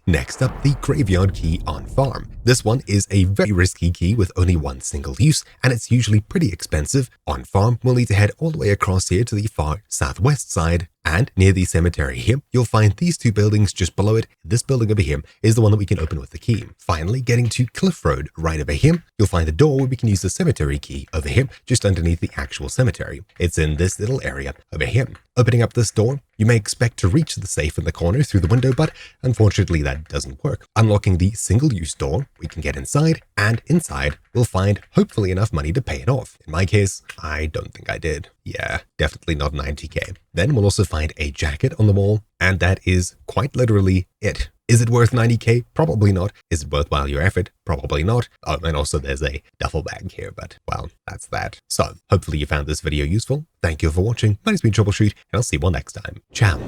Next up, the graveyard key on farm. This one is a very risky key with only one single use, and it's usually pretty expensive. On farm, we'll need to head all the way across here to the far southwest side, and near the cemetery here, you'll find these two buildings just below it. This building over here is the one that we can open with the key. Finally, getting to Cliff Road right over here, you'll find a door where we can use the cemetery key over here, just underneath the actual cemetery. It's in this little area over here. Opening up this door, you may expect to reach the safe in the corner through the window, but unfortunately that doesn't work. Unlocking the single-use door, we can get inside, and inside we'll find hopefully enough money to pay it off. In my case, I don't think I did. Yeah, definitely not 90k. Then we'll also find a jacket on the wall, and that is quite literally it. Is it worth 90k? Probably not. Is it worthwhile your effort? Probably not. Oh, and also there's a duffel bag here, but well, that's that. So, hopefully you found this video useful. Thank you for watching. My name's been Troubleshoot, and I'll see you all next time. Ciao.